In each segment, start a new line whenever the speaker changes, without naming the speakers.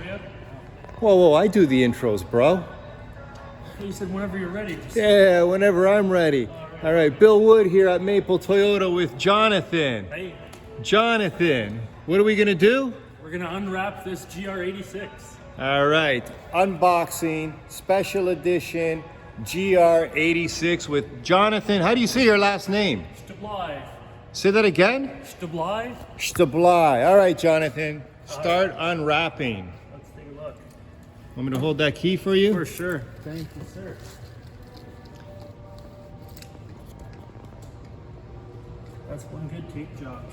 Toyota?
Whoa, whoa, I do the intros, bro.
You said whenever you're ready.
Yeah, whenever I'm ready. All right, Bill Wood here at Maple Toyota with Jonathan.
Hey,
Jonathan, what are we gonna do?
we're gonna unwrap this GR86.
All right, unboxing, special edition GR86 with Jonathan. How do you say your last name?
Stablai.
Say that again?
Stablai?
Stablai. All right, Jonathan, start unwrapping.
Let's take a look.
Want me to hold that key for you?
For sure. Thank you, sir. That's one good tape job.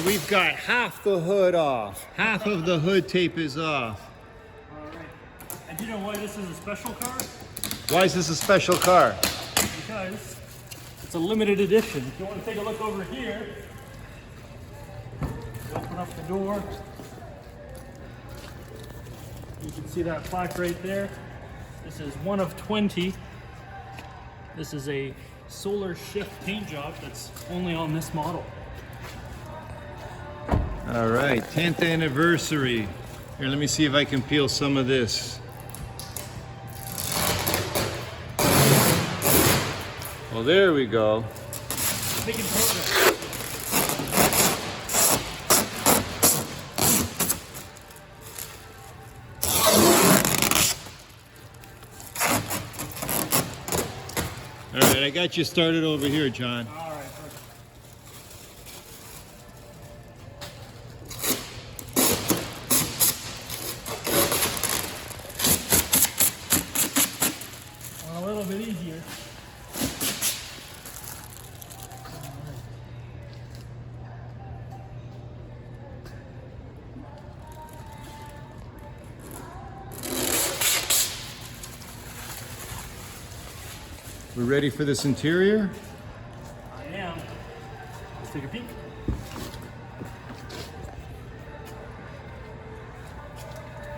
We've got half the hood off. Half of the hood tape is off.
All right. And do you know why this is a special car?
Why is this a special car?
Because it's a limited edition. If you want to take a look over here, open up the door. You can see that plaque right there. This is one of 20. This is a solar shift paint job that's only on this model.
All right, 10th anniversary. Here, let me see if I can peel some of this. Well, there we go.
Making progress.
All right, I got you started over here, John.
All right, perfect. A little bit easier.
We're ready for this interior?
I am. Let's take a peek.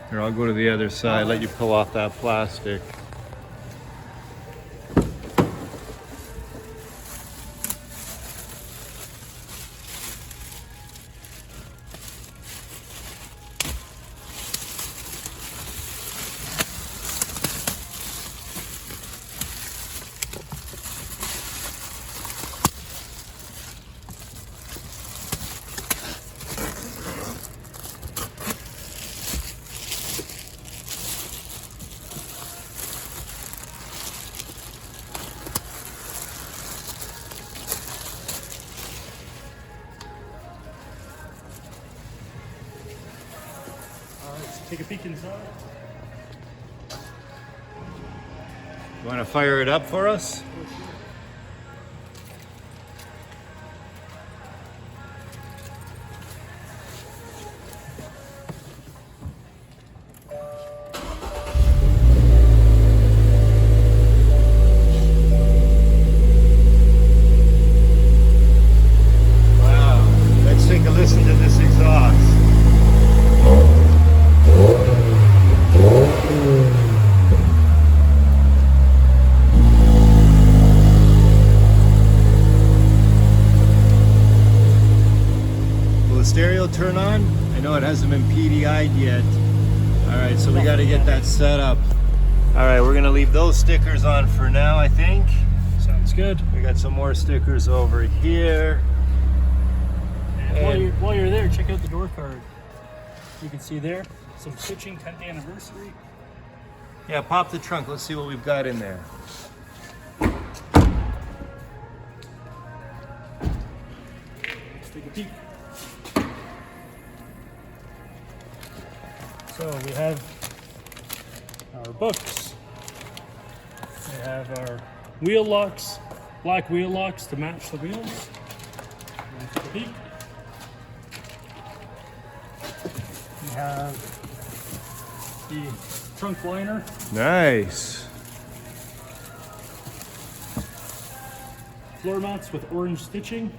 Here, I'll go to the other side, let you pull off that plastic.
Let's take a peek inside.
You want to fire it up for us? Wow, let's take a listen to this exhaust. Stereo turn on? I know it hasn't been PDI'd yet. All right, so we got to get that set up. All right, we're gonna leave those stickers on for now, I think.
Sounds good.
We got some more stickers over here.
And while you're there, check out the door card. You can see there, some stitching, 10th anniversary.
Yeah, pop the trunk. Let's see what we've got in there.
Let's take a peek. So we have our books. We have our wheel locks, black wheel locks to match the wheels. And for the peak. We have the trunk liner.
Nice.
Floor mats with orange stitching.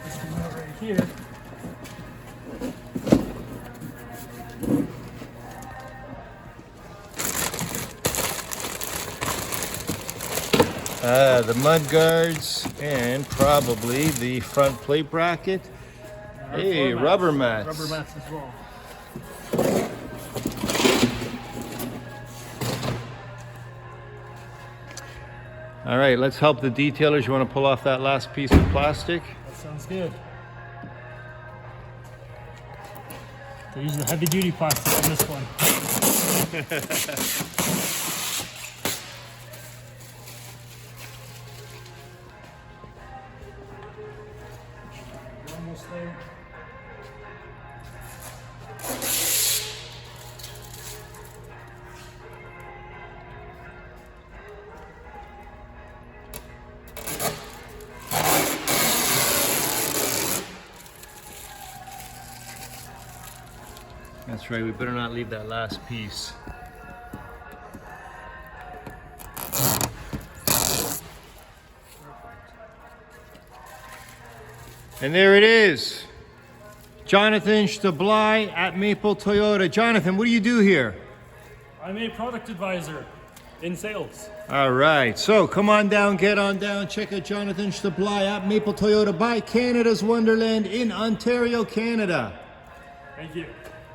This one out right here.
The mud guards and probably the front plate bracket. Hey, rubber mats.
Rubber mats as well.
All right, let's help the detailers. You want to pull off that last piece of plastic?
That sounds good. They're using the heavy duty plastic on this one. We're almost there.
That's right, we better not leave that last piece. And there it is. Jonathan Stably at Maple Toyota. Jonathan, what do you do here?
I'm a product advisor in sales.
All right, so come on down, get on down, check out Jonathan Stably at Maple Toyota by Canada's Wonderland in Ontario, Canada.
Thank you.